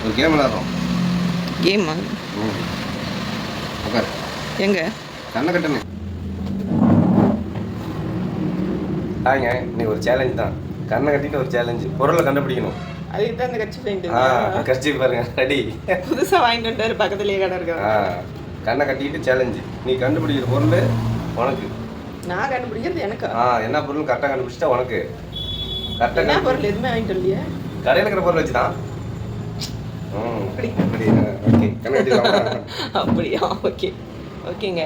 ஒரு கேம் விளாட்றோம். கேமா? உட்கார். எங்க கண்ணை கட்டணு. ஆங்க இன்னைக்கு ஒரு சேலஞ்ச் தான். கண்ணை கட்டிட்டு ஒரு சேலஞ்சு. பொருளை கண்டுபிடிக்கணும். அதுக்கு தான் இந்த கட்சி வாங்கிட்டு கட்சி பாருங்க ரெடி. புதுசாக வாங்கிட்டு வந்தாரு, பக்கத்துலேயே கடை இருக்கா. கண்ணை கட்டிட்டு சேலஞ்சு. நீ கண்டுபிடிக்கிற பொருள் உனக்கு. நான் கண்டுபிடிக்கிறது எனக்கு. என்ன பொருள் கரெக்டாக கண்டுபிடிச்சிட்டா உனக்கு. கரெக்டாக என்ன பொருள் எதுவுமே வாங்கிட்டு இல்லையா? கடையில் இருக்கிற பொருள் வச்சு தான். அப்படியா? ஓகே ஓகேங்க.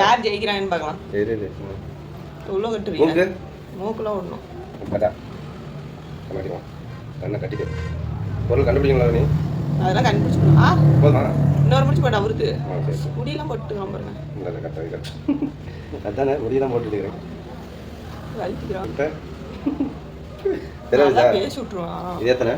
யார் ஜெயிக்கிறாங்கன்னு பார்க்கலாம். எவ்வளோ கட்டுறீங்க? மூக்குலாம் விடணும். கண்ணை கட்டிட்டு பொருள் கண்டுபிடிக்கலாம். நீ அதெல்லாம் கண்டுபிடிச்சிக்கணும். போதுமா? இன்னொரு முடிச்சு போட்டா அவருக்கு முடியெல்லாம் போட்டுக்கலாம் பாருங்க. அதானே முடியெல்லாம் போட்டுக்கிறேன். பேசி விட்டுருவான். இது எத்தனை?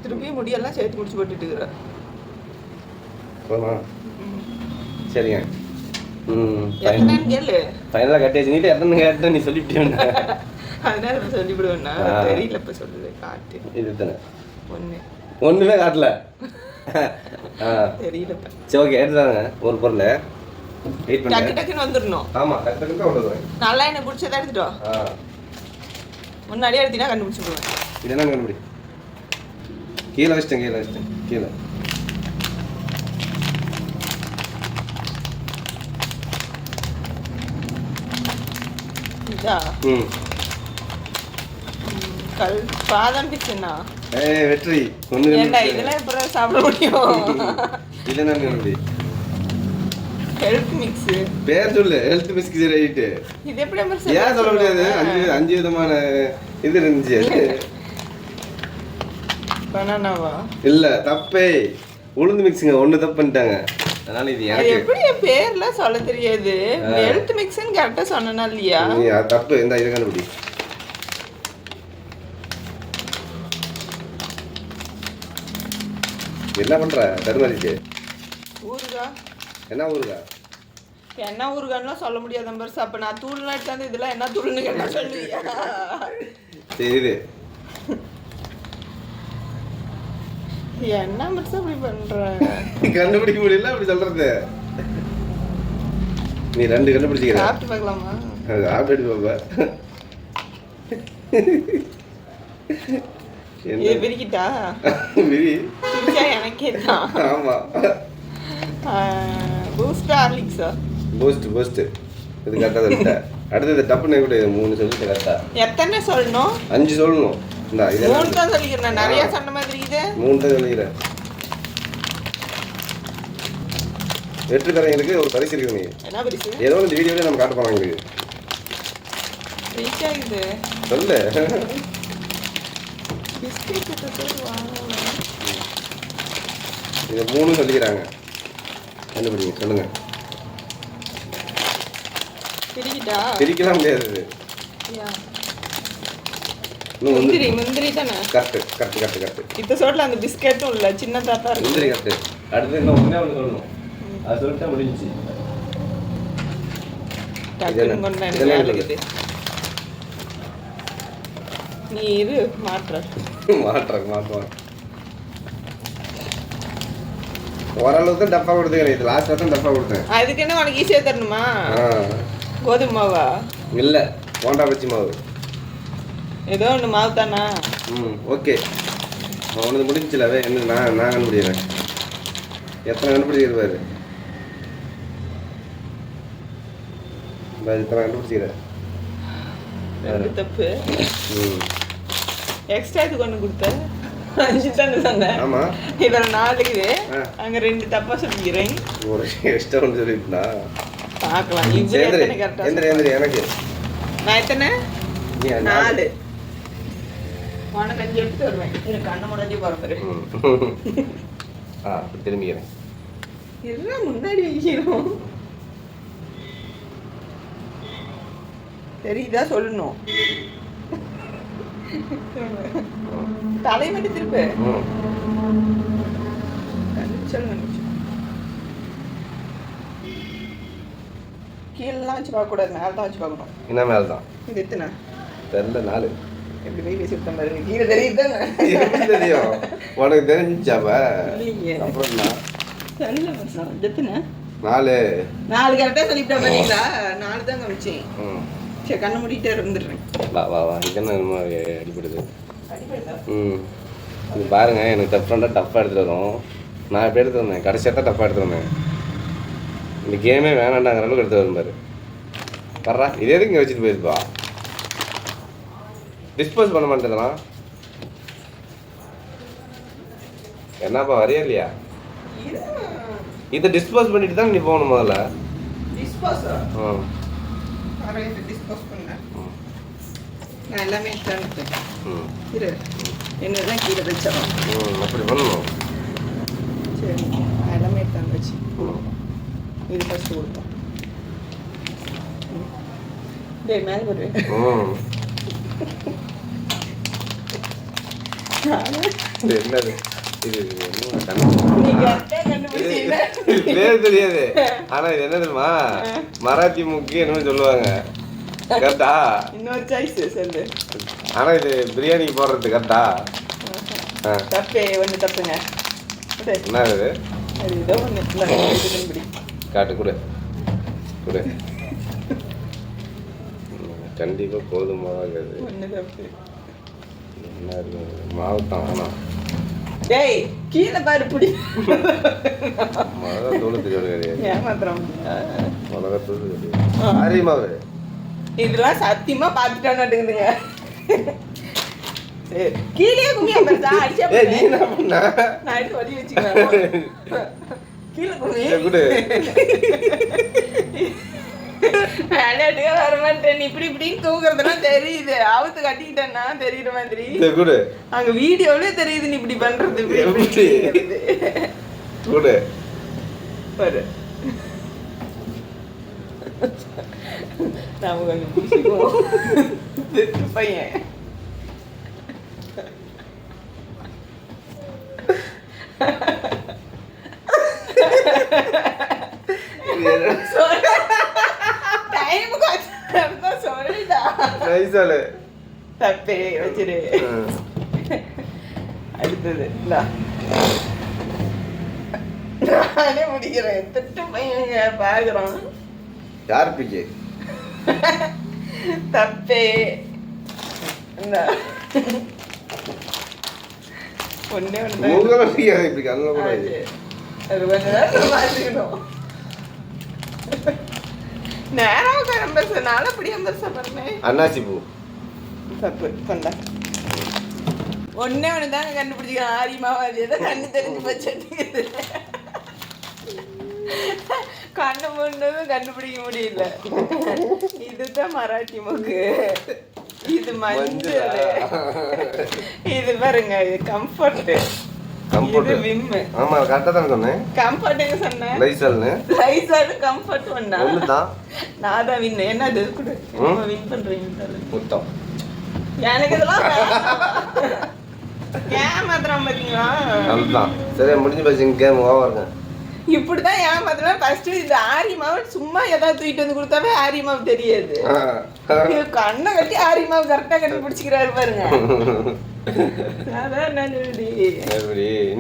திருப்பி முடியெல்லாம் சேர்த்து முடிச்சு போட்டுட்டு இருக்கிற. சரிங்க. கேளு. ஃபைனலாக கட்டியாச்சு. நீட்டு எத்தனை கேட்ட நீ சொல்லிவிட்டேன். அதனால சொல்லிவிடுவேன்னா தெரியல. இப்ப சொல்லுது காட்டு. இது எத்தனை? ஒண்ணுமே காட்டல. தெரியல. சரி ஓகே எடுத்துதாங்க ஒரு பொருள். டக்கு டக்குன்னு வந்துடணும். ஆமா டக்கு டக்குன்னு தான் வந்துடுவேன். நல்லா என்ன பிடிச்சதை எடுத்துட்டோம். முன்னாடியே எடுத்தீங்கன்னா கண்டுபிடிச்சிடுவேன். இது என்ன கண்டுபிடி? கீழே வச்சிட்டேன். கீழே இதா? பாதாம் பிச்சுன்னா வெற்றி. இதெல்லாம் எப்போ சாப்பிட முடியும்? இது என்ன கண்டுபிடி? Health mix. பேர் சொல்லு. Health mix right. இது எப்படி ஏன் சொல்ல முடியாது? அஞ்சு விதமான இது இருந்துச்சு. பனானாவா? இல்ல தப்பே. உளுந்து மிக்ஸுங்க. ஒண்ணு தப்பு பண்ணிட்டாங்க. அதனால இது எனக்கு எப்படி பேர்லாம் சொல்ல தெரியாது. ஹெல்த் மிக்ஸ்னு கரெக்டா சொன்னனா இல்லையா? நீ தப்பு. இந்த இத கண்டுபிடி. என்ன பண்ற? தருமாறிச்சு. ஊருகா. என்ன ஊருகா? என்ன ஊருகான்லாம் சொல்ல முடியாது நம்பர்ஸ். அப்ப நான் தூள்லாம் எடுத்தாந்து இதெல்லாம் என்ன தூள்னு கேட்டா சொல்லுவியா? சரி என்ன மட்டும் அப்படி பண்ற? கண்டுபிடிக்க முடியல அப்படி சொல்றது. நீ ரெண்டு கண்டுபிடிச்சிக்கிற. சாப்பிட்டு பார்க்கலாமா? சாப்பிட்டு பாப்பா. இது பிரிக்கிட்டா? பிரி. பிரிச்சா எனக்கே தான். ஆமா. பூஸ்ட் ஹார்லிக்ஸா? பூஸ்ட். இது கரெக்டா சொல்லிட்ட. அடுத்தது டப்புன்னு கூட 3 சொல்லிட்டு கரெக்டா. எத்தனை சொல்லணும்? 5 சொல்லணும். இந்த இது 3 தான் சொல்லிக்கிறேன். நிறைய சொன்ன மாதிரி இது. 3 தான் சொல்லிக்கிறேன். வெற்றிக்காரங்களுக்கு ஒரு பரிசு இருக்கு. நீ என்ன பரிசு? ஏதோ இந்த வீடியோல நம்ம காட்ட போறோம். உங்களுக்கு பரிசா இது சொல்லு. பிஸ்கட் வாங்கலாம். இது 3 சொல்லிக்கிறாங்க. கண்டுபிடிங்க. சொல்லுங்க. பிரிக்கலாம் முடியாது. முந்திரி தானே? கரெக்ட். இந்த சோட்ல அந்த பிஸ்கட்டும் இல்ல, சின்ன தாத்தா இருக்கு. முந்திரி கரெக்ட். அடுத்து இன்னும் ஒண்ணே ஒன்று சொல்லணும். அது சொல்லிட்டா முடிஞ்சுச்சு. டக்குன்னு கொண்டு எனக்கு வேலை இருக்குது. நீ இரு மாற்றுறேன். ஓரளவுக்கு தான் டப்பா கொடுத்துக்கிறேன். இது லாஸ்ட்டாக தான் டப்பா கொடுத்தேன். அதுக்கு என்ன உனக்கு ஈஸியாக தரணுமா? கோதுமை மாவா? இல்லை போண்டா பச்சி மாவு. ஏதோ ஒன்று மாவு தானா? ஓகே. அவனது முடிஞ்சில. என்ன நான் கண்டுபிடிக்கிறேன். எத்தனை கண்டுபிடிச்சிருப்பாரு? இத்தனை கண்டுபிடிச்சிக்கிறேன். தப்பு. எக்ஸ்ட்ரா இது கொண்டு கொடுத்த 5 தானே சொன்னேன். ஆமா. இதுல 4 இது. அங்க 2 தப்பா சொல்லிக்கிறேன். ஒரு எக்ஸ்ட்ரா ஒன்று சொல்லிட்டுனா பார்க்கலாம். இது எத்தனை கரெக்டா? எனக்கு நான் எத்தனை? 4. உனக்கு 5 எடுத்து வருவேன். எனக்கு கண்ணை முன்னாடி போறப்பாரு. திரும்பிக்கிறேன். இதெல்லாம் முன்னாடி வைக்கிறோம். தெரியுதா? சொல்லணும். தலை மட்டும் திருப்பு. கீழெல்லாம் வச்சு பார்க்கக்கூடாது, மேலே தான் வச்சு பார்க்கணும். என்ன மேலே தான் இது எத்தனை தெரில 4 எப்படி போய் பேசி விட்டேன் பாருங்க. கீழே தெரியுது தானே? எப்படி தெரியும் உனக்கு தெரிஞ்சாப்ப இல்லைங்க அப்புறம் என்ன தெரியல மச்சான். இது எத்தனை 4 கரெக்டாக சொல்லிவிட்டேன் பார்த்தீங்களா? 4 தான் காமிச்சேன். ம் சரி கண்ணை மூடிட்டே இருந்துடுறேன். வா வா வா இது என்ன என்னமோ அடிப்படுது அடிப்படுதா? ம் இது பாருங்க எனக்கு டஃப்ரெண்டாக டஃப்பாக எடுத்துகிட்டு வரும். நான் எப்படி எடுத்து வந்தேன் கடைசியாக தான் டஃப்பாக எடுத்து வந்தேன். இந்த கேமே வேணாண்டாங்கிற அளவுக்கு எடுத்து வரும் பாரு. வர்றா இதே எதுக்கு இங்கே வச்சுட்டு போயிருப்பா. டிஸ்போஸ் பண்ண மாட்டேதெல்லாம் என்னப்பா வரையா இல்லையா? இதை டிஸ்போஸ் பண்ணிட்டு தான் நீ போகணும் முதல்ல. டிஸ்போஸா? ம் அரைட்டு டிஸ்போஸ் பண்ணேன். நான் எல்லாமே எடுத்துட்டேன். ம் இரு என்னதான் கீழே வச்சோம். ம் அப்படி பண்ணணும். சரி நான் எல்லாமே எடுத்து வச்சு ம் இது ஃபஸ்ட்டு கொடுப்போம். டேய் மேலே போடுவேன். ம் இது என்னது இது என்ன கண்டுபிடிச்சீங்க. பேர் தெரியாது ஆனா இது என்ன தெரியுமா மராத்தி முக்கி என்னமோ சொல்லுவாங்க கரெக்டா? இன்னொரு சாய்ஸ் சொல்லு. ஆனா இது பிரியாணிக்கு போடுறது கரெக்டா? தப்பே ஒன்று தப்புங்க. என்ன இது அது ஏதோ ஒன்று கண்டுபிடி. காட்டு கொடு கொடு. கண்டிப்பாக கோதுமாவாக இருக்குது. ஒன்று தப்பு. என்ன இருக்கு மாவு தான் ஆனால் டேய் கீழே பாரு புடி. மிளகா தூள் தெரியாது. ஏமாத்திரம். மிளகா தூள் தெரியாது. ஆரி மாவு இதெல்லாம் சத்தியமா பார்த்துட்டானுங்க. சரி கீழே குமியா பெருசா அடிச்சா நீ என்ன பண்ண நான் எடுத்து வடி வச்சுக்கிறேன். கீழே குமி கொடு. விளையாட்டுக்கே வர மாட்டேன். இப்படி இப்படின்னு தூக்குறதுலாம் தெரியுது. அவுத்து கட்டிக்கிட்டேன்னா தெரியுற மாதிரி. கொடு அங்க வீடியோலயே தெரியுது நீ இப்படி பண்றது. கொடு பாரு நாம கொஞ்சம் பிடிச்சிக்குவோம். பையன் தப்பே வச்சிரு. அடுத்தது நானே முடிக்கிறேன். திட்டு பையங்க பாக்குறோம். யார் பிக்கே தப்பே ஒன்னே ஒன்று இப்படி கண்ணில் கூட அது கொஞ்ச நேரம் மாற்றிக்கணும். நேரம் நம்பர்ஸ்னால அப்படி நம்பர்ஸ் பண்ணேன். அண்ணாச்சி பூ தப்பு கொண்டா. ஒன்னே ஒன்று தாங்க கண்டுபிடிச்சிக்கிறேன். ஆரியமாவா அது எதோ கண்ணு தெரிஞ்சு போச்சு. கண்ணு முன்னதும் கண்டுபிடிக்க முடியல. இதுதான் மராட்டி மூக்கு. இது மஞ்சள். இது பாருங்க இது கம்ஃபர்ட். இது விம். ஆமா கரெக்டா தான் சொன்னேன். கம்ஃபர்ட் எங்க சொன்னேன்? லைசால்னு. லைசால் கம்ஃபர்ட் ஒண்ணா? ஒண்ணுதான். நான் தான் வின். என்னது குடு. என்ன வின் பண்றீங்க தெரியல. முத்தம். எனக்கு இதெல்லாம் ஏமாத்துறான் பாத்தீங்களா? அதுதான். சரி முடிஞ்சு போச்சு கேம் ஓவருங்க. இப்படிதான் ஏமாத்துறேன். ஃபர்ஸ்ட் இந்த ஆரி மாவு சும்மா ஏதாவது தூக்கிட்டு வந்து கொடுத்தாவே ஆரி மாவு தெரியாது. கண்ணை கட்டி ஆரி மாவு கரெக்டா கண்டுபிடிச்சிக்கிறாரு பாருங்க. அதான்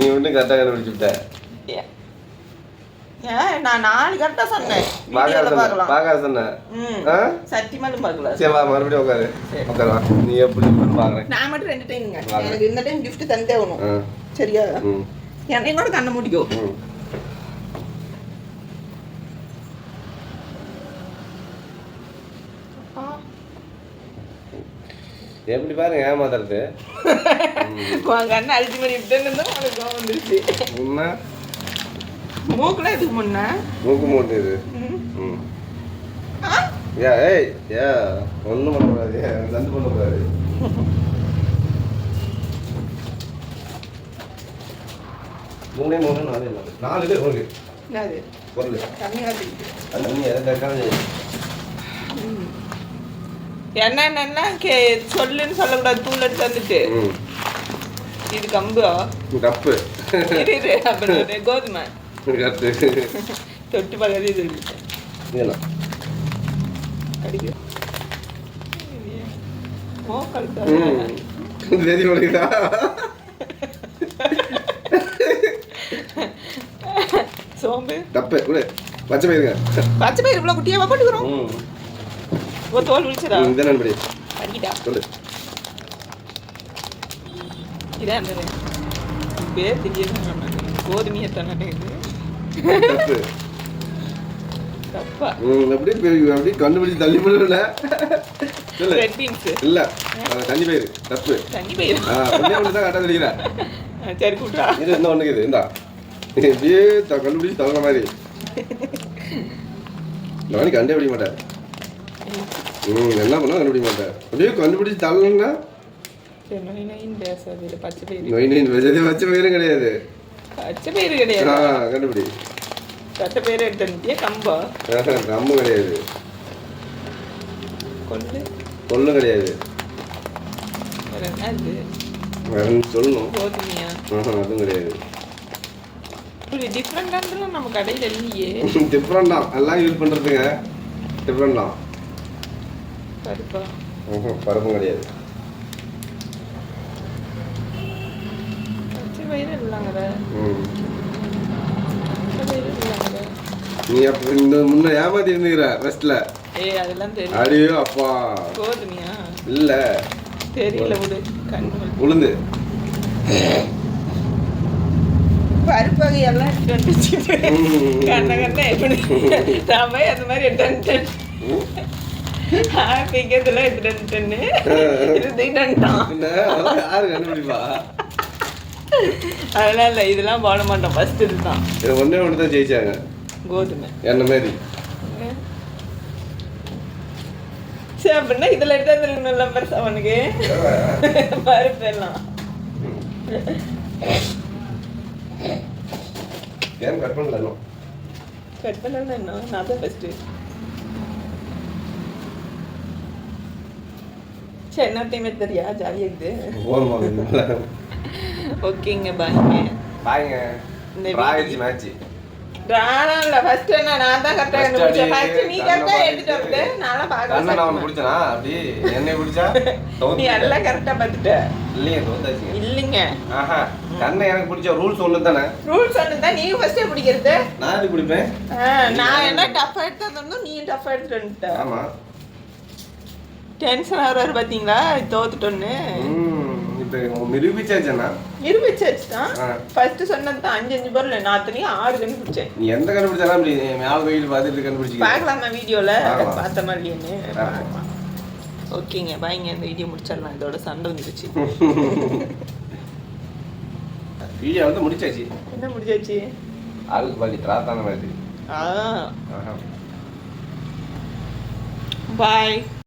நீ ஒன்றும் கரெக்டாக கண்டுபிடிச்சுட்ட. ஏன் நான் 4 கரெக்டா சொன்னேன். பார்க்க சொன்னேன். சத்தியமாலும் பார்க்கல. சரி வா மறுபடியும் உட்காரு. உட்காரு நீ எப்படி பார்க்குறேன். நான் மட்டும் 2 டைம்ங்க. எனக்கு இந்த டைம் கிஃப்ட் தந்தே ஆகணும். சரியா? என்னையும் கூட கண்ணை முடிக்கும். எப்படி பாருங்க ஏமாத்துறது. உங்க அண்ணன் அல்டிமேட் இப்படின்னு தான் உனக்கு கோவம் வந்துருச்சு. உண்மை மூக்குல எதுக்கு முன்ன மூக்கு மூட்டு இது. ஏ ஏய் ஏ ஒன்றும் பண்ணக்கூடாது. சந்து பண்ணக்கூடாது. மூணே 4 பேர் உனக்கு என்னது பொருள் கம்மியாக அது நீ எதை தக்காளி என்னென்னா சொல்லுன்னு சொல்லக்கூடாது. தூள் எடுத்து வந்துட்டு இது கம்பு கப்பு இரு அப்புறம் கோதுமை கப்பு தொட்டு பக்கத்து இது இதெல்லாம் அடிக்கும் மோக்கல் வெறி உடைக்குதா சோம்பு தப்பு கூட பச்சை பயிருங்க பச்சை பயிர் இவ்வளோ குட்டியாவா போட்டுக்கிறோம் ஒரு தோல் விழிச்சதா இந்த நண்படி அடிக்கிட்டா சொல்லு இதான் அந்த பேர் தெரியாது கோதுமையை தானே இது தப்பு தப்பா அப்படியே கண்டுபிடிச்சு தள்ளி போடல சொல்லு ரெட் பீன்ஸ் இல்ல தண்ணி பயிர் தப்பு தண்ணி பயிர் ஒன்னே ஒன்று தான் கரெக்டாக தெரிகிறேன் சரி கூட்டா இது என்ன ஒன்றுக்கு இது இந்தா அப்படியே கண்டுபிடிச்சு தள்ளுற மாதிரி நாளைக்கு கண்டே பிடிக்க மாட்டேன் என்ன பண்ணா கண்டுபிடிக்க மாட்டேன் அப்படியே கண்டுபிடிச்சு தள்ளணும்னா சரி நொய் நொயின்னு பேசாது இல்லை பச்சை பயிர் நொய் நொய் வச்சது பச்சை பயிரும் கிடையாது பச்சை பயிர் கிடையாது கண்டுபிடி பச்சை பயிர் எடுத்துட்டியே கம்பா கம்பு கிடையாது கொள்ளு கொள்ளும் கிடையாது வேற என்ன இது வேற சொல்லணும் கோதுமையா அதுவும் கிடையாது இப்படி டிஃப்ரெண்டானதுலாம் நம்ம கடையில் இல்லையே டிஃப்ரெண்ட் தான் எல்லாம் யூஸ் பண்ணுறதுங்க டிஃப்ரெண்ட் தான் பருப்பா பருப்பும் கிடையாது பச்சை பயிர் இல்லைங்கிற பச்சை பயிர் இல்லைங்கிற நீ அப்போ இந்த முன்ன ஏமாத்தி இருந்துக்கிற ஃபர்ஸ்ட்ல அதெல்லாம் தெரியும் அடியோ அப்பா கோதுமையா இல்ல தெரியல விடு கண்ணு உளுந்து பருப்பு வகை எல்லாம் எடுத்து வந்துச்சு கண்ண கண்ண எப்படி நான் போய் அந்த மாதிரி எடுத்து வந்துட்டேன் இதெல்லாம் எடுத்துட்டு வந்துட்டேன்னு யாரு கண்டுபிடிப்பா அதெல்லாம் இல்லை இதெல்லாம் போட மாட்டோம் ஃபர்ஸ்ட் இதுதான் இது ஒன்னே ஒன்று தான் ஜெயிச்சாங்க கோதுமை என்ன மாதிரி சரி அப்படின்னா இதில் எடுத்தா நல்ல பெருசா அவனுக்கு பருப்பு எல்லாம் ஏன் கட் பண்ணல இன்னும் கட் பண்ணலாம் என்ன நான் தான் ஃபஸ்ட்டு சரி என்ன டைம் தெரியா ஜாலியாக இருக்குது ஓகேங்க பாய்ங்க பாய்ங்க இந்த பிராய்ஸ் மேட்ச் ராணம் இல்ல ஃபர்ஸ்ட் என்ன நான் தான் கரெக்ட்டா கண்டுபிடிச்சேன் ஃபர்ஸ்ட் நீ கரெக்ட்டா எடுத்துட்டு வந்து நானா கண்ணை நான் பாக்க பிடிச்சனா அப்படி என்னை பிடிச்சா நீ எல்லாம் கரெக்ட்டா பார்த்துட்ட இல்லையே தோத்தாச்சுங்க இல்லைங்க ஆஹா கண்ணை எனக்கு பிடிச்ச ரூல்ஸ் ஒன்று தானே ரூல்ஸ் ஒன்று நீ ஃபர்ஸ்டே பிடிக்கிறது நான் எது பிடிப்பேன் நான் என்ன டஃப் எடுத்து வந்தோம் நீ டஃப் எடுத்துட்டு வந்துட்ட ஆமா டென்ஷன் ஆகுறாரு பாத்தீங்களா தோத்துட்டோன்னு இப்போ நிரூபிச்சாச்சுன்னா நிரூபிச்சாச்சு தான் ஃபர்ஸ்ட் சொன்னது தான் 5 பொருள் நான் அத்தனையும் 6 கண்டுபிடிச்சேன் நீ எந்த கண்டுபிடிச்சாலும் அப்படி மேலே வெயில் பார்த்துட்டு கண்டுபிடிச்சி பார்க்கலாமா வீடியோல பார்த்த மாதிரின்னு ஓகேங்க பாய்ங்க இந்த வீடியோ முடிச்சிடலாம் இதோட சண்டை வந்துருச்சு வீடியோ வந்து முடிச்சாச்சு என்ன முடிச்சாச்சு ஆளுக்கு பாக்கி திராத்தான மாதிரி பாய்